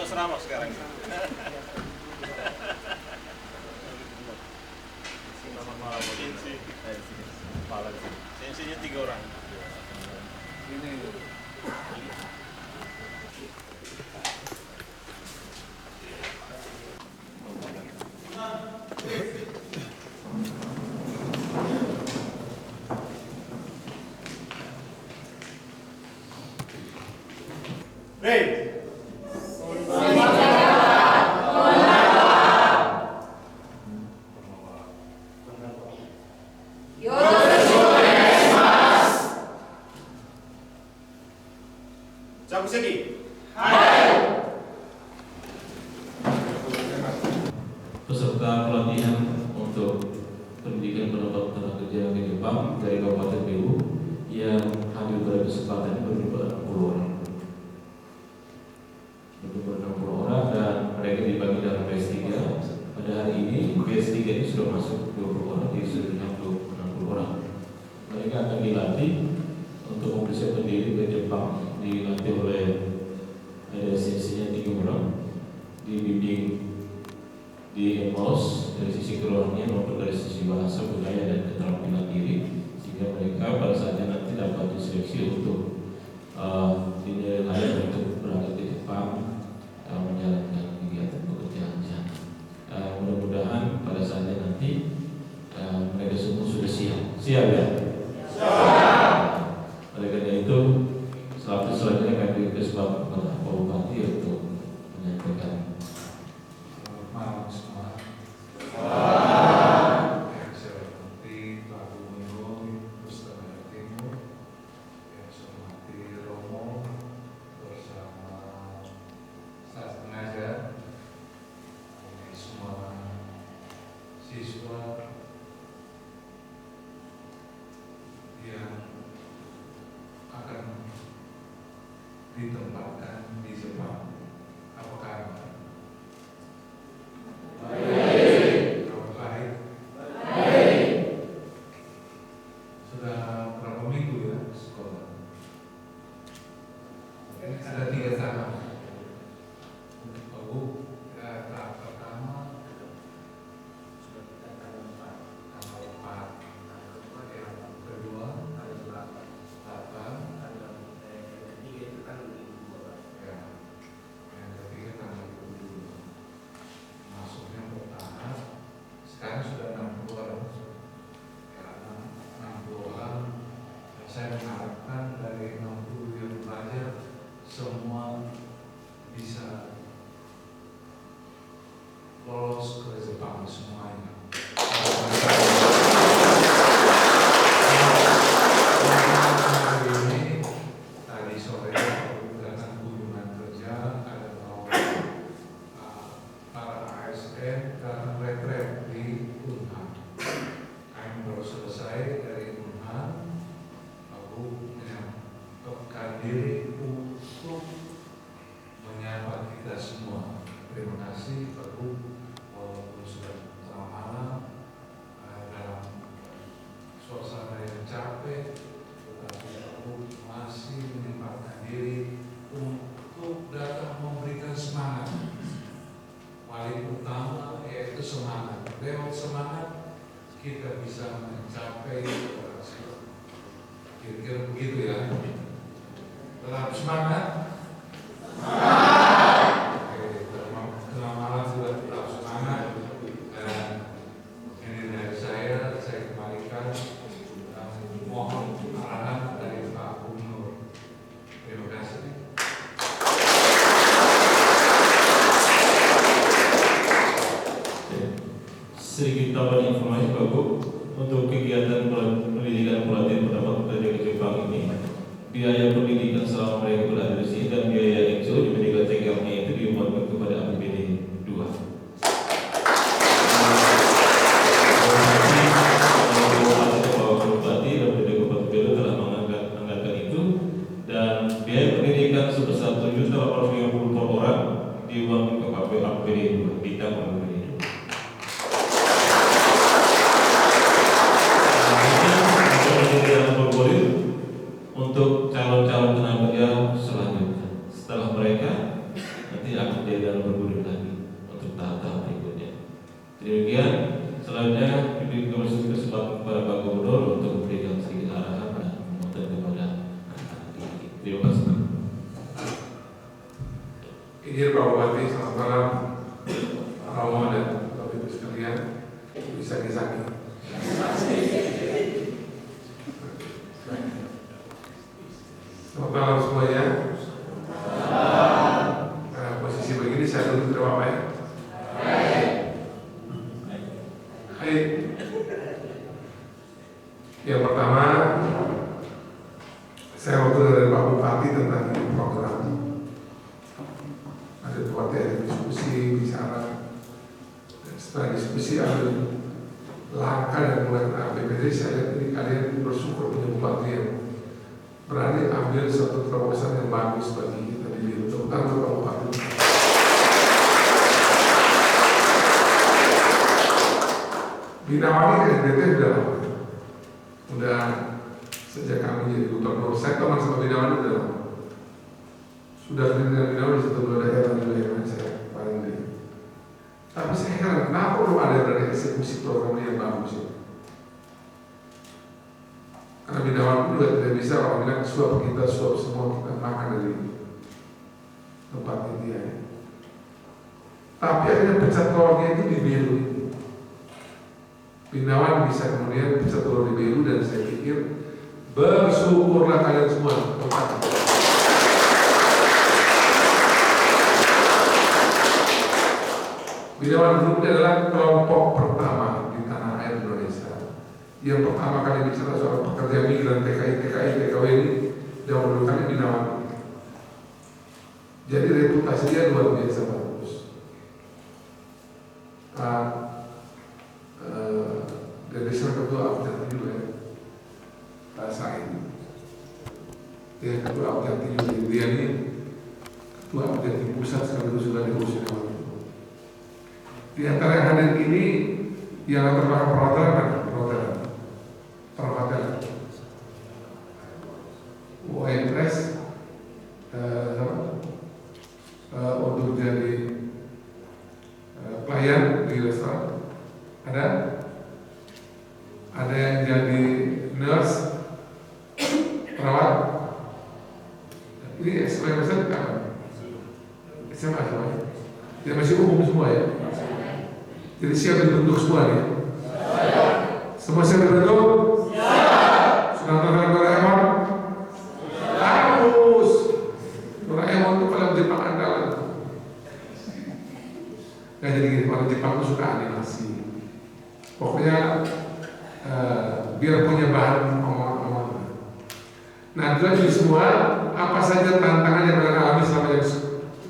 asrama sekarang. Sensinya 3 orang. Ini. Peserta pelatihan untuk pendidikan pendapat tenaga kerja ke Jepang dari Kabupaten BU yang hadir pada kesempatan berjumlah 60 orang. Berjumlah 60 orang dan mereka dibagi dalam batch 3. Pada hari ini batch 3 ini sudah masuk 20 orang, jadi sudah 60 orang. Mereka akan dilatih untuk mempersiapkan diri ke Jepang, dilatih oleh ada sesinya 3 orang, dibimbing di EMOS dari sisi kerohanian maupun dari sisi bahasa, budaya dan keterampilan diri, sehingga mereka pada saatnya nanti dapat diseleksi untuk dinilai layak untuk berangkat ke Jepang menjalankan kegiatan pekerjaan di sana. Mudah-mudahan pada saatnya nanti mereka semua sudah siap ya. Oleh karena itu selanjutnya kami beri kesempatan kepada Pak Bupati untuk menyampaikan. Malam semua. Yang saya hormati Pak Gubernur Nusa Tenggara Timur, yang saya hormati Romo bersama staf pengajar, ini semua siswa yang akan ditempatkan di Jepang. Apa kabar? Sudah berapa minggu ya sekolah? Ini ada 3 tahap. Tahap pertama sudah kita tanggal 4. Yang kedua tanggal 8. Yang ketiga itu tanggal 22. Ya. Yang ketiga tanggal 22. Masuknya bertahap. Sekarang sudah 60 orang. Karena 60 orang, saya mengharapkan dari 60 yang belajar semua bisa lolos ke Jepang semuanya. Hari ini tadi sore aku datang kunjungan kerja, ada para ASN dan retret di Unham. Kami baru selesai dari Unham. Aku menyempatkan diri untuk menyapa kita semua. Terima kasih Pak Bu, walaupun sudah tengah malam dalam suasana yang capek, tetapi aku masih menyempatkan diri untuk datang memberikan semangat. Paling utama yaitu semangat. Lewat semangat kita bisa mencapai berhasil. Kira-kira begitu ya. Tetap semangat. Tengah malam juga tetap semangat. Dan ini dari saya kembalikan dan mohon arahan dari Pak Gubernur. Terima kasih. Sedikit tambahan informasi Pak Bu, untuk kegiatan pendidikan pelatihan pendapat kerja ke Jepang ini, biaya pendidikan selama mereka berada di sini dan biaya ekso di medical check-up-nya itu diumatkan kepada APBD 2. Bupati dan Kabupaten BU telah menganggarkan itu, dan biaya pendidikan sebesar 7.850 per orang diuangkan ke APBD 2, bintang APBD 2. Untuk calon-calon tenaga kerja selanjutnya, setelah mereka nanti akan Demikian, selanjutnya diberi kesempatan kepada Pak Gubernur untuk memberikan sedikit arahan dan memohon kepada terima kasih. Izin Pak Bupati, selamat malam. Romo dan Bapak Ibu sekalian, bisa disaki. Selamat malam semuanya. Posisi begini saya duduk tidak apa-apa ya. Baik. Yang pertama, saya waktu dari Pak Bupati tentang program. Ada buat diskusi, bicara. Dan setelah diskusi ada langkah dan mulai APBD. Saya lihat ini kalian bersyukur punya bupati yang berani ambil suatu terobosan yang bagus bagi kita di Biru, terutama Pak Bupati. Binawani KSBT udah lama, udah sejak kami jadi gubernur. Saya teman sama Binawani udah lama. Sudah dengan Binawani di satu daerah juga yang saya paling di. Tapi saya heran, kenapa perlu ada dari eksekusi program yang bagus ini? Karena Binawani juga tidak bisa orang bilang suap kita, suap semua kita makan dari tempat ini ya. Tapi akhirnya pecat telurnya itu di Biru. Binawani bisa kemudian pecat telur di Biru dan saya pikir bersyukurlah kalian semua tempat. Binawani Group adalah kelompok pertama di tanah air Indonesia yang pertama kali bicara soal pekerja migran TKI, TKW ini yang menurutkan Binawani. Jadi reputasi dia luar biasa bagus. Dari sana ketua Abjati juga ya, rasa ini. Dia ketua Abjati juga, dia ini ketua Abjati pusat sekaligus juga di Rusia. Di antara yang hadir ini yang terbaik perhotelan, WMPres untuk jadi pelayan di restoran ada yang jadi nurse, perawat. Ini SMA apa? SMA semua. Ya masih umum semua ya. Jadi siap dibentuk semua ya. Semua siap dibentuk? Siap. Sudah nonton Doraemon? Harus. Doraemon itu kalau Jepang andalan. Nah jadi gini, kalau Jepang itu suka animasi. Pokoknya biar punya bahan omongan. Nah, jadi semua apa saja tantangan yang mereka alami selama yang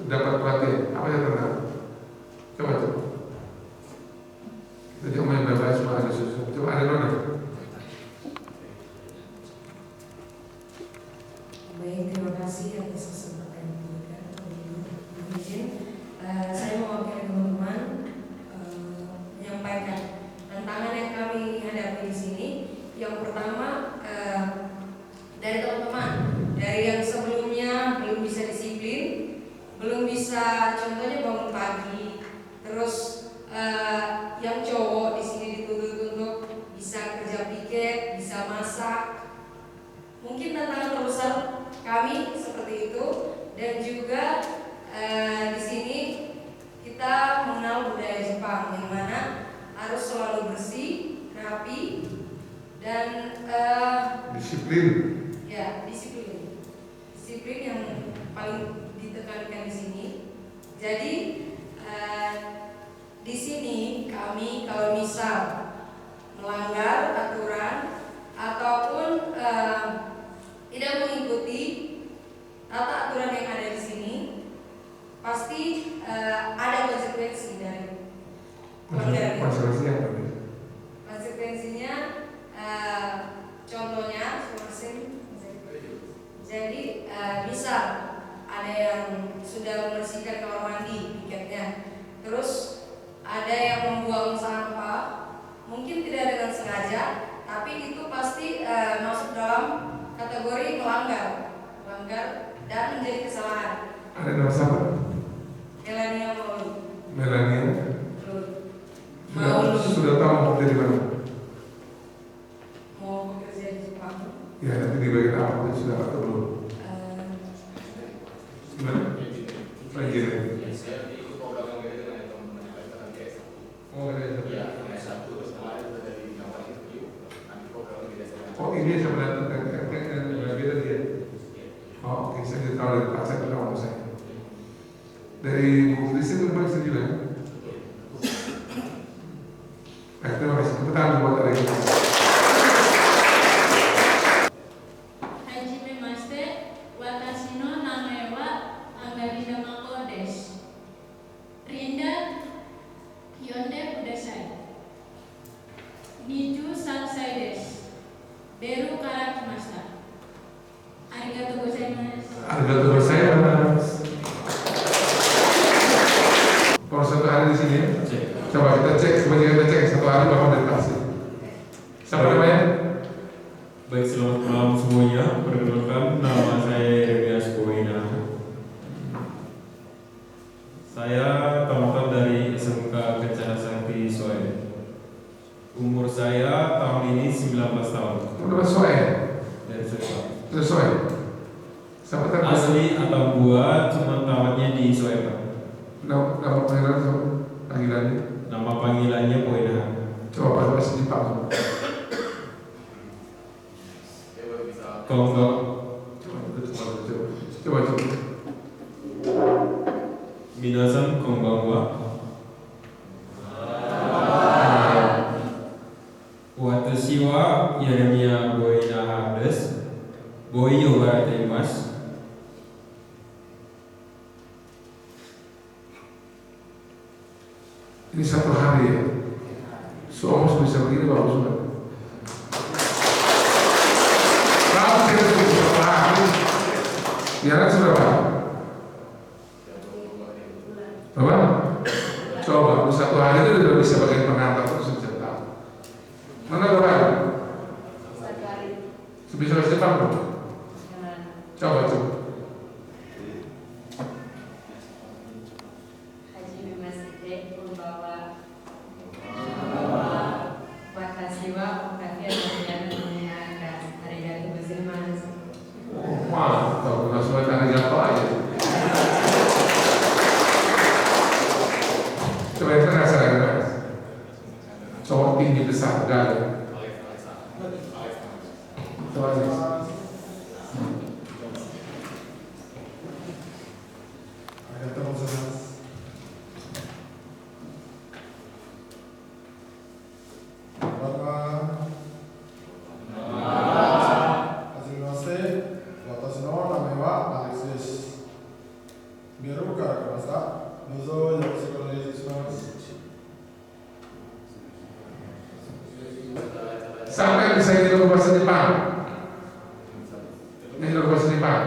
dapat pelatihan? Apa yang tantangan? Coba. Jadi omongin bapak semua ada susu. Coba ada mana? Baik, terima kasih atas kesempatan yang diberikan. Izin, saya mewakili teman-teman menyampaikan tantangan yang kami hadapi di sini. Yang pertama dari teman-teman, dari yang sebelumnya belum bisa disiplin, belum bisa contohnya bangun pagi, terus yang cowok di sini dituntut untuk bisa kerja piket, bisa masak. Mungkin tantangan terbesar kami seperti itu, dan juga di sini kita mengenal budaya Jepang yang mana harus selalu bersih, rapi, dan disiplin. Ya, disiplin yang paling ditekankan di sini. Jadi di sini kami kalau misal melanggar aturan ataupun tidak mengikuti tata aturan yang ada di sini, pasti ada konsekuensi dari pelanggaran. Konsekuensinya apa? Konsekuensinya contohnya jadi misal ada yang sudah membersihkan kamar mandi piketnya, terus ada yang membuang sampah, mungkin tidak dengan sengaja, tapi itu pasti masuk dalam kategori melanggar dan menjadi kesalahan. Ada nama siapa? Melania Mauli. Melania. Mauli. di mana? Mau bekerja di Jepang. Ya nanti di bagian apa itu sudah atau belum? Gimana? Lagi deh. Oh ini sebenarnya beda dia. Oh oke, saya tahu dari Pak, saya kenal saya. Dari buku listrik itu Pak juga. Terima kasih. Tepuk tangan buat ada yang Hajime Maste, watashi no name wa Angarida Mako desu. Rinda Hyonde kudasai. Niju sansai desu. Beru karakimashita. Arigatou gozaimasu. Arigatou gozaimasu. Kalau satu hari di sini, coba kita cek, kita cek satu hari berapa meditasi. Siapa namanya? Baik, selamat malam semuanya. Perkenalkan, nama saya Revias Koina. Saya tamat dari SMK Kencana Sakti Soe. Umur saya tahun ini 19 tahun. Udah Soe? Dari Soe. Soe. Siapa tahu? Asli atau buat, cuma tamatnya di Soe, Pak. Nama panggilan siapa? Panggilannya? Nama panggilannya Koina. Coba bahasa Jepang. Kongo. Coba. Minasan konbanwa. Watashi wa Yeremia Koina desu. Boi yogaretemasu. Ini satu hari ya. Somos bisa begini bagus banget. Kalau kita berapa hari? Ya kan seberapa? Berapa? Coba, satu hari itu sudah bisa bagian pengantar terus bisa tahu. Mana berapa? Sebisa bahasa Jepang belum? Coba. Mantap, langsung tanya jatuh aja. Coba yang tengah saya guys. Cowok tinggi besar gagah. Coba nih. Ada terus mas. Sampai bisa ini bahasa Jepang. Ini bahasa Jepang.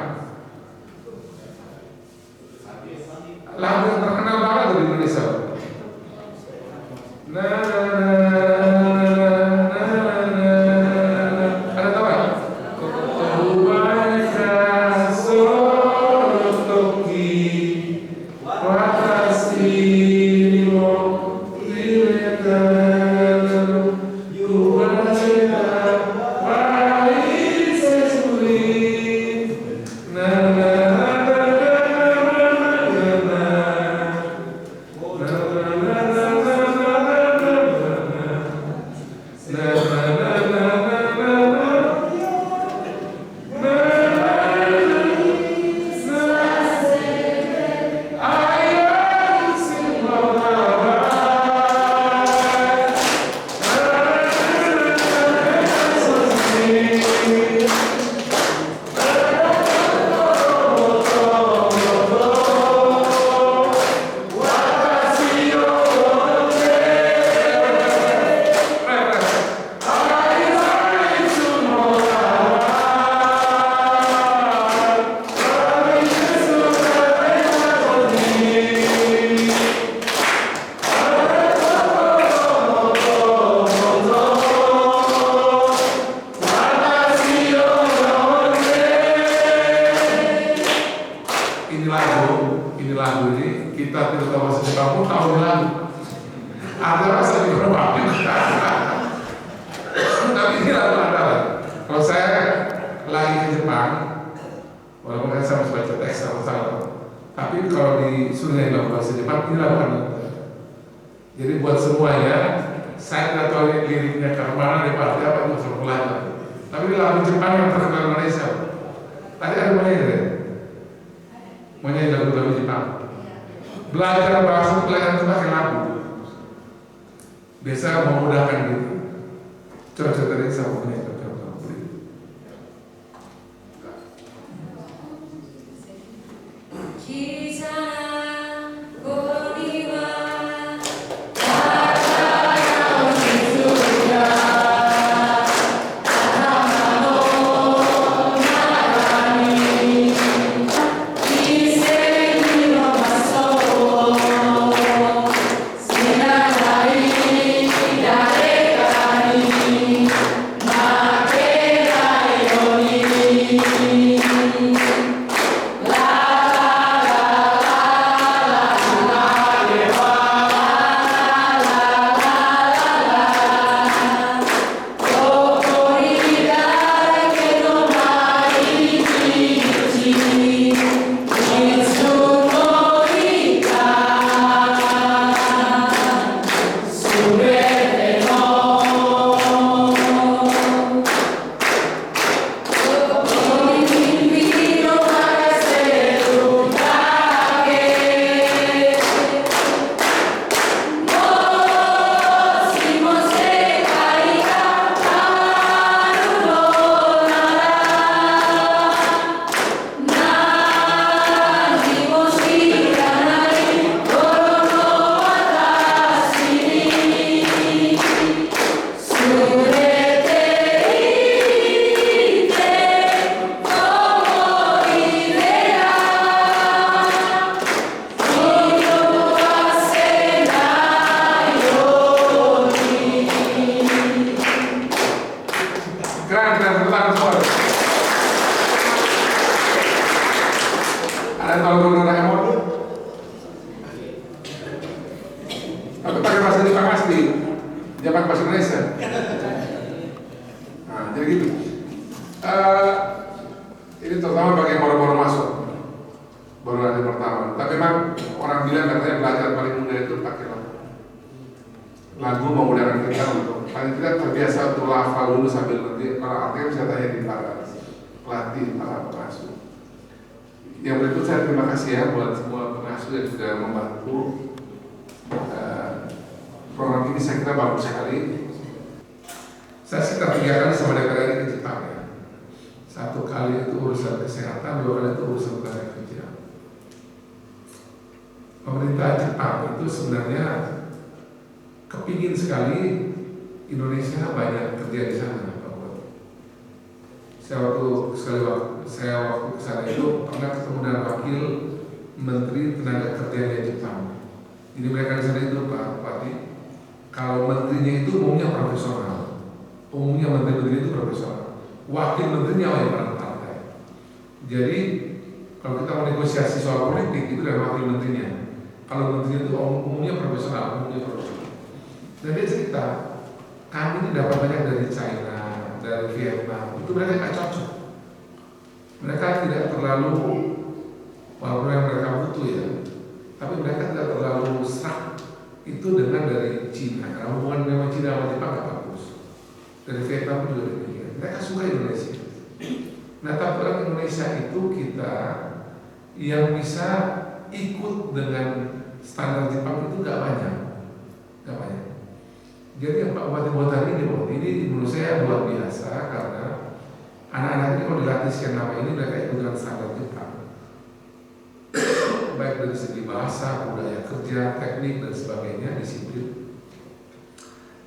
Lagu yang terkenal banget di Indonesia. Ada tahu nggak? Ini lagu ini kita tidak tahu bahasa Jepang pun tahu lagu. Ada rasa di beberapa Tapi ini lagu andalan. Kalau saya lagi ke Jepang, walaupun saya harus baca teks sama-sama, tapi kalau disuruh nyanyi lagu bahasa Jepang, ini lagu andalan. Jadi buat semuanya, saya tidak tahu liriknya ke mana, di partai apa, itu harus belajar. Tapi ini lagu Jepang yang terkenal di Malaysia. Tadi ada mau nyanyi, mau nyanyi lagu Jepang. Belajar bahasa pelajaran itu pakai lagu. Biasa memudahkan gitu. Coba tadi saya mau nyanyi.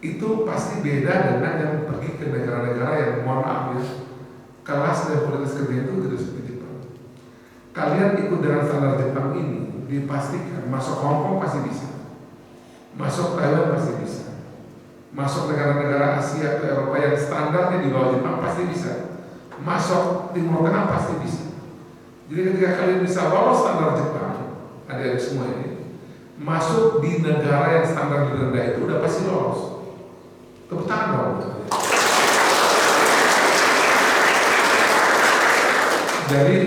Itu pasti beda dengan yang pergi ke negara-negara yang mohon maaf ya, kelas dan kualitas kerja itu tidak seperti Jepang. Kalian ikut dengan standar Jepang ini, dipastikan masuk Hong Kong pasti bisa, masuk Taiwan pasti bisa, masuk negara-negara Asia atau Eropa yang standarnya di bawah Jepang pasti bisa, masuk Timur Tengah pasti bisa. Jadi ketika kalian bisa lolos standar Jepang, ada semua ini, masuk di negara yang standar rendah itu udah pasti lolos. Tepuk tangan dong. Jadi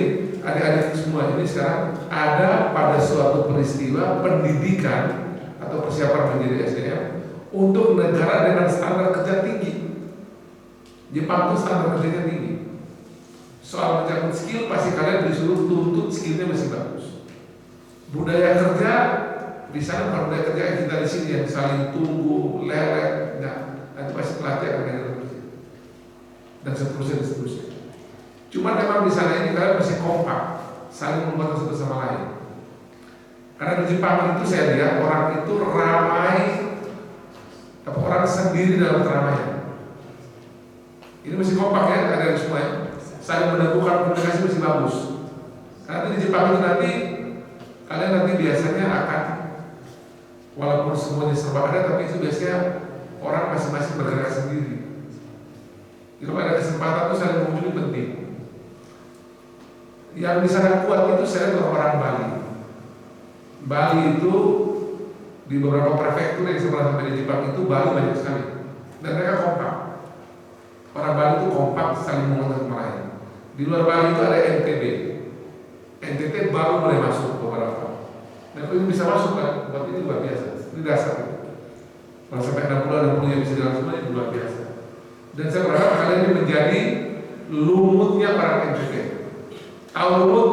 adik-adik semua ini sekarang ada pada suatu peristiwa pendidikan atau persiapan menjadi SDM untuk negara dengan standar kerja tinggi. Jepang itu standar kerjanya tinggi. Soal mencabut skill pasti kalian disuruh tuntut skillnya masih bagus. Budaya kerja di sana bukan budaya kerja yang kita di sini yang saling tunggu, lelet, nanti pasti pelatih akan ada terus dan seterusnya. Cuma memang di sana ini kalian masih kompak, saling membantu satu sama lain. Karena di Jepang itu saya lihat orang itu ramai, tapi orang sendiri dalam keramaian. Ini masih kompak ya, ada semua ya. Saling meneguhkan komunikasi masih bagus. Karena di Jepang itu nanti kalian nanti biasanya akan, walaupun semuanya serba ada, tapi itu biasanya orang masing-masing bergerak sendiri. Jadi kalau ada kesempatan itu saling mengunjungi penting. Yang di sana kuat itu saya lihat orang Bali. Bali itu di beberapa prefektur yang saya sampai di Jepang itu Bali banyak sekali. Dan mereka kompak. Orang Bali itu kompak saling mengenal sama lain. Di luar Bali itu ada NTB. NTT baru mulai masuk beberapa. Dan kalau ini bisa masuk kan, buat ini luar biasa. Ini dasar. Kalau sampai 60 yang bisa jalan semua itu luar biasa. Dan saya berharap kalian ini menjadi lumutnya para NTT. Tahu lumut?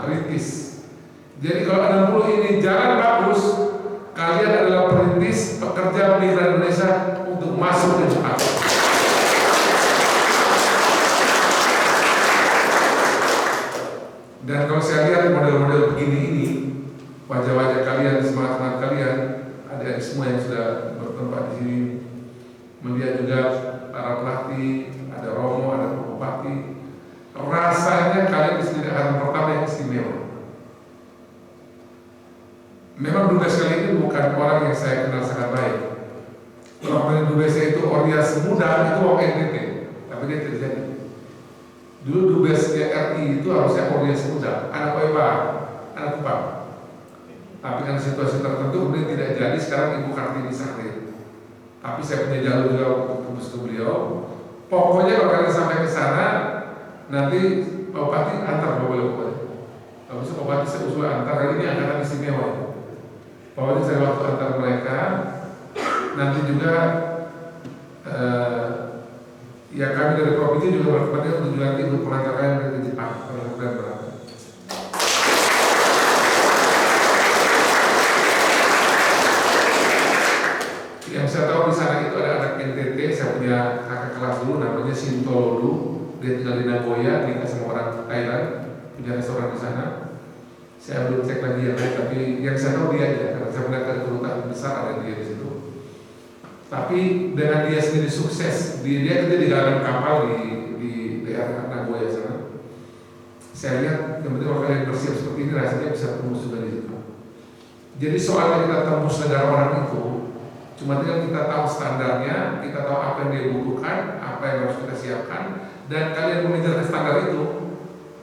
Perintis. Jadi kalau 60 ini jalan bagus, kalian adalah perintis pekerja migran Indonesia untuk masuk ke Jepang. Dan kalau saya lihat model-model begini ini, wajah-wajah kalian, semangat-semangat kalian, adik-adik semua yang sudah bertempat di sini, melihat juga para pelatih, ada Romo, ada Bupati, rasanya kalian di sini akan pertama yang istimewa. Memang Dubes kali ini bukan orang yang saya kenal sangat baik. Orang yang Dubes itu Orias muda itu orang NTT, tapi dia tidak jadi. Dulu Dubesnya RI itu harusnya Orias muda, anak Oepa, anak Kupang. Tapi karena situasi tertentu kemudian tidak jadi, sekarang Ibu Kartini Sahrir. Tapi saya punya jalur juga untuk tembus ke beliau. Pokoknya kalau kalian sampai ke sana, nanti Pak Bupati antar boleh. Kalau bisa Pak Bupati saya usul antar, kali ini angkatan istimewa. Pak Bupati saya waktu antar mereka. Nanti juga ya kami dari provinsi juga berkepentingan untuk juga nanti untuk pengantaran dari Jepang kalau kalian berangkat. Yang saya tahu di sana itu ada anak NTT, saya punya kakak kelas dulu namanya Shinto Lodu, dia tinggal di Nagoya, nikah sama orang Thailand, punya restoran di sana. Saya belum cek lagi yang lain, tapi yang saya tahu dia aja, karena saya pernah ke kedutaan besar ada dia di situ. Tapi dengan dia sendiri sukses, dia kerja di galangan kapal di daerah Nagoya sana. Saya lihat yang penting kalau kalian bersiap seperti ini rasanya bisa tembus juga di situ. Jadi soalnya kita tembus negara orang itu, cuma tinggal kita tahu standarnya, kita tahu apa yang dia butuhkan, apa yang harus kita siapkan, dan kalian mengejar standar itu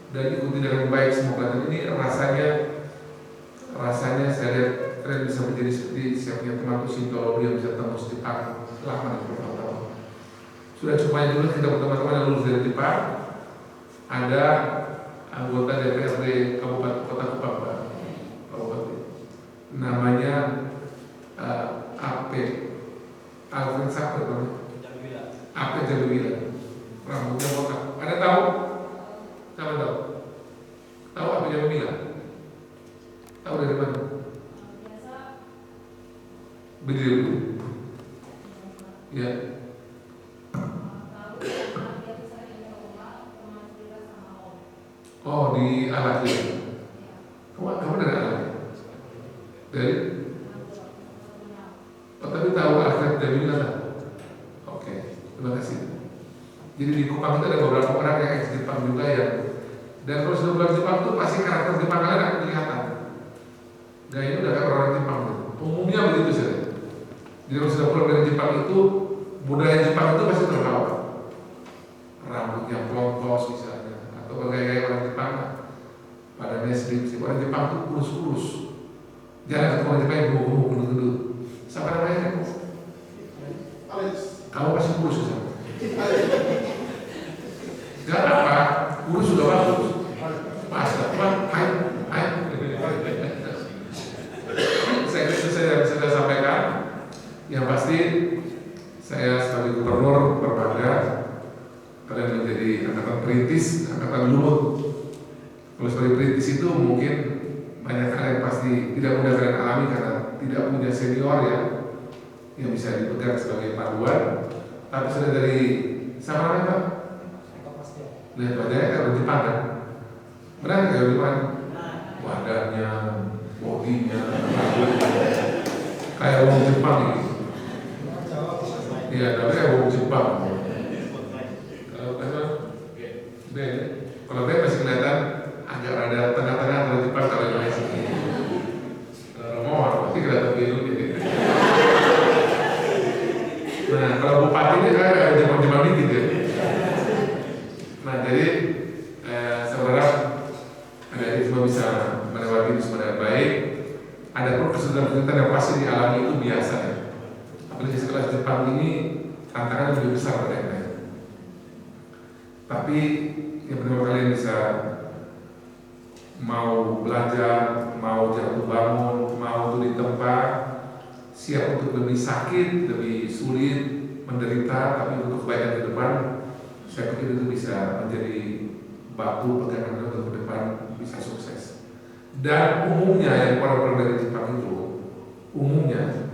dan ikuti dengan baik semua pelajaran ini. Rasanya saya lihat kalian bisa menjadi seperti saya punya teman Shinto Lodu yang bisa tembus Jepang lama dan bertahun-tahun. Sudah cuma dulu kita berteman-teman yang lulus dari Jepang. Ada anggota DPRD Kabupaten Kota Kupang, Kabupaten, namanya Ape Alvin Saper, Ape Jalubila, rambutnya botak. Ada tahu? Siapa tahu? Tahu Ape Jalubila? Tahu dari mana? Berdiri dulu. Ya. Oh, di Alat ya. Kamu dari Alat? Dari? Oh, tapi tahu Alfred Jamila lah. Oke, terima kasih. Jadi di Kupang itu ada beberapa orang yang ex Jepang juga ya. Dan kalau sudah pulang Jepang itu pasti karakter Jepang kalian akan kelihatan. Gayanya udah kayak orang Jepang tuh. Umumnya begitu saja. Jadi kalau sudah pulang dari Jepang itu, budaya Jepang itu pasti terbawa. Rambutnya pelontos misalnya, atau gaya-gaya orang Jepang. Badannya sedikit, orang Jepang itu kurus-kurus. Jangan ketemu orang Jepang yang gemuk-gemuk gendut-gendut. Siapa namanya kamu? Alex. Kamu pasti kurus sama. Kalau sebagai perintis itu mungkin banyak hal yang pasti tidak mudah kalian alami karena tidak punya senior ya yang bisa dipegang sebagai panduan. Tapi sudah dari sama namanya Pak? Lihat wajahnya kan Jepang kan? Benar nggak Jepang? Badannya, bodinya, kayak orang Jepang ini. Iya, tapi kayak orang Jepang. Kalau dia masih kelihatan agak ada tengah-tengah kalau Jepang kalau Indonesia. Mau pasti kelihatan biru gitu. Nah, kalau bupati ini kan ada Jepang-Jepang dikit ya. Nah, jadi saudara adik semua bisa melewati itu semua dengan baik. Ada pun kesulitan-kesulitan yang pasti dialami itu biasa ya. Apalagi sekelas Jepang ini tantangan lebih besar pada yang lain. Tapi yang pertama kalian bisa mau belajar, mau jatuh bangun, mau tuh di tempat, siap untuk lebih sakit, lebih sulit, menderita, tapi untuk kebaikan ke depan, saya pikir itu bisa menjadi batu pegangan untuk ke depan bisa sukses. Dan umumnya yang orang-orang dari Jepang itu, umumnya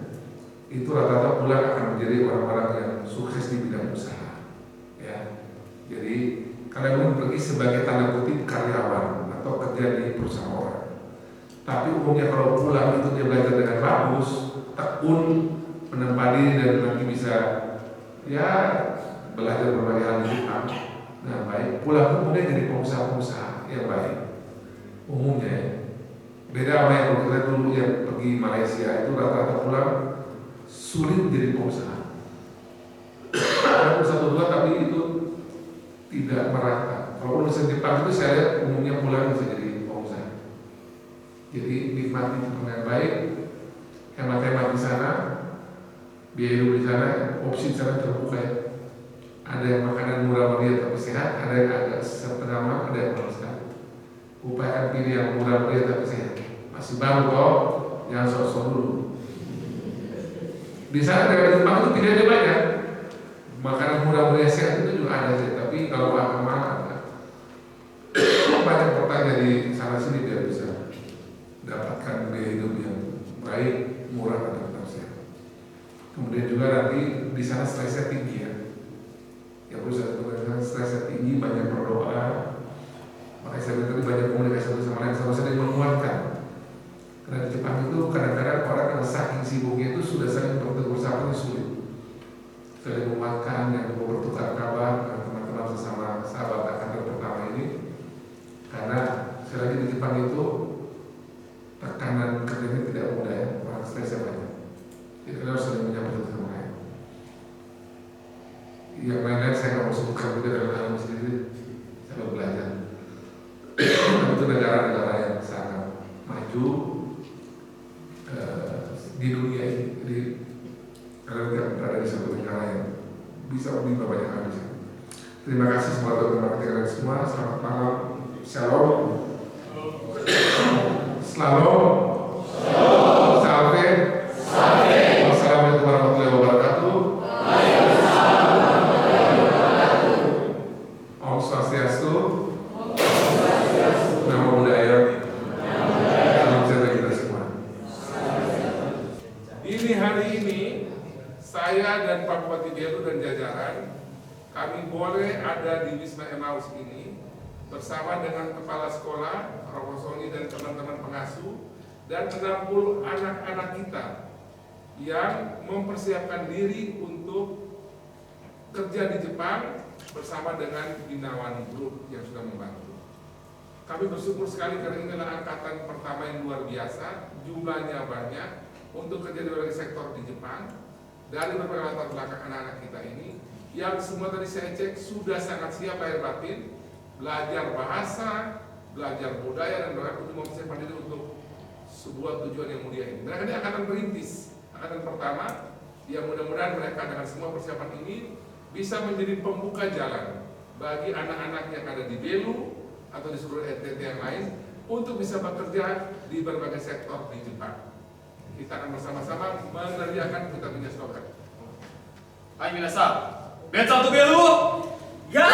itu rata-rata pulang akan menjadi orang-orang yang sukses di bidang usaha. Ya, jadi kalian pergi sebagai tanda kutip karyawan atau kerja di perusahaan orang. Tapi umumnya kalau pulang itu dia belajar dengan bagus, tekun, menempa diri dan nanti bisa ya belajar berbagai hal di Jepang. Nah baik, pulang kemudian jadi pengusaha-pengusaha yang baik. Umumnya ya. Beda sama yang kita dulu yang pergi Malaysia itu rata-rata pulang sulit jadi pengusaha. Ada satu dua tapi itu tidak merata. Kalau urusan Jepang itu saya lihat umumnya pulang bisa jadi pengusaha. Jadi nikmati dengan baik, hemat-hemat di sana, biaya hidup di sana, opsi di sana terbuka ya. Ada yang makanan murah meriah tapi sehat, ada yang agak setengah mahal, ada yang mahal sekali. Upayakan pilih yang murah meriah tapi sehat. Masih baru kok, jangan sok-sok dulu. Di sana dari Jepang itu pilihannya banyak. Makanan murah meriah sehat itu juga ada sih, tapi kalau mahal banyak pertanyaan di sana sini dia bisa dapatkan biaya hidup yang baik, murah dan tetap sehat. Kemudian juga nanti di sana stresnya tinggi ya. Ya perusahaan stresnya tinggi, banyak berdoa. Makanya saya bilang tadi banyak komunikasi satu sama lain, sama saling menguatkan. Karena di Jepang itu kadang-kadang orang yang saking sibuknya itu sudah saling bertegur sapa itu sulit. Saling menguatkan, yang mau bertukar kabar dengan teman-teman sesama sahabat angkatan pertama ini. Karena sekali lagi di Jepang itu tekanan kerjanya tidak mudah ya, orang stresnya banyak. Jadi kita harus saling menyapa satu sama lain. Yang lain-lain saya nggak mau sebutkan juga dalam hal sendiri, saya mau belajar. Itu negara-negara yang sangat maju di dunia ini. Jadi kalian tidak berada di satu negara yang bisa menimba banyak hal di sini. Terima kasih semua teman-teman kalian semua. Selamat malam. Shalom. Shalom. Salve. Wassalamualaikum warahmatullahi wabarakatuh. Om Swastiastu. Namo Buddhaya. Salam sejahtera kita semua. Ini hari ini saya dan Pak Bupati Belu dan jajaran kami boleh ada di Wisma Emmaus ini bersama dengan kepala sekolah, Romo Sony dan teman-teman pengasuh dan 60 anak-anak kita yang mempersiapkan diri untuk kerja di Jepang bersama dengan Binawan Group yang sudah membantu. Kami bersyukur sekali karena ini adalah angkatan pertama yang luar biasa, jumlahnya banyak untuk kerja di berbagai sektor di Jepang dari berbagai latar belakang anak-anak kita ini yang semua tadi saya cek sudah sangat siap lahir batin, belajar bahasa, belajar budaya dan berhak untuk mempersiapkan diri untuk sebuah tujuan yang mulia ini. Mereka ini angkatan perintis, angkatan pertama, yang mudah-mudahan mereka dengan semua persiapan ini bisa menjadi pembuka jalan bagi anak-anak yang ada di Belu atau di seluruh NTT yang lain untuk bisa bekerja di berbagai sektor di Jepang. Kita akan bersama-sama mengerjakan kita punya slogan. Hai minasan, Betsa to Belu. Ya.